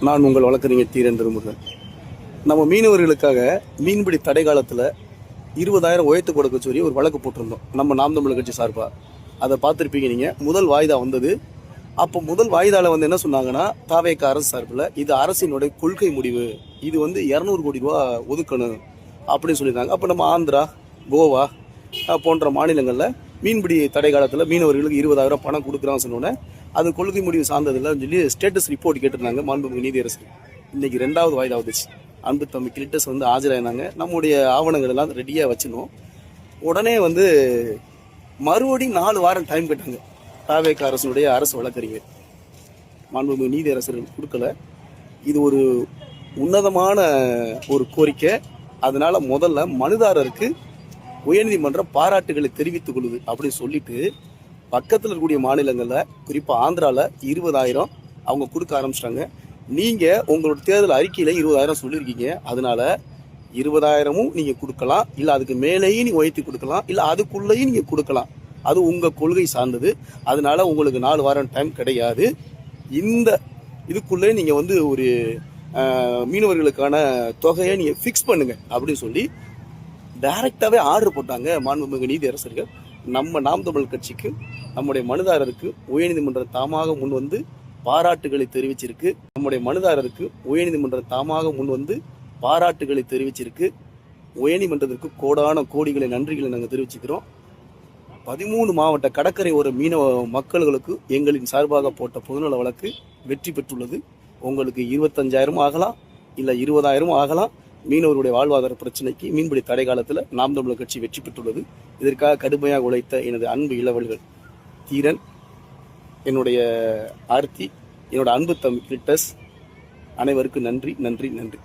நான் உங்கள் வழக்கறிஞர் தீரன் திருமுருகன். நம்ம மீனவர்களுக்காக மீன்பிடி தடை காலத்தில் 20,000 உயர்த்து கொடுக்க சொல்லி ஒரு வழக்கு போட்டிருந்தோம் நம்ம நாம் தமிழர் கட்சி சார்பாக. அதை பார்த்துருப்பீங்க நீங்கள். முதல் வாய்தா வந்தது. அப்போ முதல் வாய்தாவில் வந்து என்ன சொன்னாங்கன்னா, தாவேக அரசு சார்பில் இது அரசினுடைய கொள்கை முடிவு, இது வந்து 200 கோடி ரூபா ஒதுக்கணும் அப்படின்னு சொல்லியிருந்தாங்க. அப்போ நம்ம ஆந்திரா, கோவா போன்ற மாநிலங்களில் மீன்பிடி தடை காலத்தில் மீனவர்களுக்கு 20,000 பணம் கொடுக்குறான்னு சொன்னோன்னே அது கொள்கை முடிவு சார்ந்ததில்லைன்னு சொல்லி ஸ்டேட்டஸ் ரிப்போர்ட் கேட்டிருந்தாங்க மாண்புமிகு நீதியரசர். இன்றைக்கி 2வது வாய்தா வந்துச்சு. அன்பு தம்பி கிளிட்டஸ் வந்து ஆஜராயிருந்தாங்க. நம்முடைய ஆவணங்கள் எல்லாம் ரெடியாக வச்சிருந்தோம். உடனே வந்து மறுபடியும் 4 வாரம் டைம் கேட்டாங்க தாவேக அரசனுடைய அரசு வழக்கறிஞர். மாண்புமிகு நீதியரசர்கள் கொடுக்கல. இது ஒரு உன்னதமான ஒரு கோரிக்கை. அதனால முதல்ல மனுதாரருக்கு உயர்நீதிமன்றம் பாராட்டுகளை தெரிவித்துக் கொள்ளுது அப்படின்னு சொல்லிட்டு பக்கத்தில் இருக்கக்கூடிய மாநிலங்களில் குறிப்பாக ஆந்திராவில் 20,000 அவங்க கொடுக்க ஆரம்பிச்சிட்டாங்க. நீங்கள் உங்களோட தேர்தல் அறிக்கையில் 20,000 சொல்லியிருக்கீங்க. அதனால 20,000மும் நீங்கள் கொடுக்கலாம், இல்லை அதுக்கு மேலேயும் நீங்கள் உயர்த்தி கொடுக்கலாம், இல்லை அதுக்குள்ளேயும் நீங்கள் கொடுக்கலாம். அது உங்கள் கொள்கை சார்ந்தது. அதனால உங்களுக்கு 4 வாரம் டைம் கிடையாது. இந்த இதுக்குள்ளே நீங்கள் வந்து ஒரு மீனவர்களுக்கான தொகையை நீங்கள் ஃபிக்ஸ் பண்ணுங்க அப்படின்னு சொல்லி டைரக்டாகவே ஆர்டர் போட்டாங்க மாண்புமிகு நீதியரசர்கள். நம்ம நாம் தமிழ் கட்சிக்கு நம்முடைய மனுதாரருக்கு உயர்நீதிமன்றம் தாமாக முன் வந்து பாராட்டுகளை தெரிவிச்சிருக்கு. நம்முடைய மனுதாரருக்கு உயர்நீதிமன்றம் தாமாக முன் வந்து பாராட்டுகளை தெரிவிச்சிருக்கு. உயர்நீதிமன்றத்திற்கு கோடான கோடிகளை நன்றிகளை நாங்கள் தெரிவிச்சுக்கிறோம். 13 மாவட்ட கடற்கரை ஒரு மீனவ மக்களுக்கு எங்களின் சார்பாக போட்ட பொதுநல வழக்கு வெற்றி பெற்றுள்ளது. உங்களுக்கு 25,000 ஆகலாம், இல்லை 20,000 ஆகலாம். மீனவருடைய வாழ்வாதார பிரச்சனைக்கு மீன்பிடி தடை காலத்தில் நாம் தமிழர் கட்சி வெற்றி பெற்றுள்ளது. இதற்காக கடுமையாக உழைத்த எனது அன்பு இளவல்கள் தீரன், என்னுடைய ஆர்த்தி, என்னோட அன்பு தம்பி கிளிட்டஸ், அனைவருக்கும் நன்றி நன்றி நன்றி.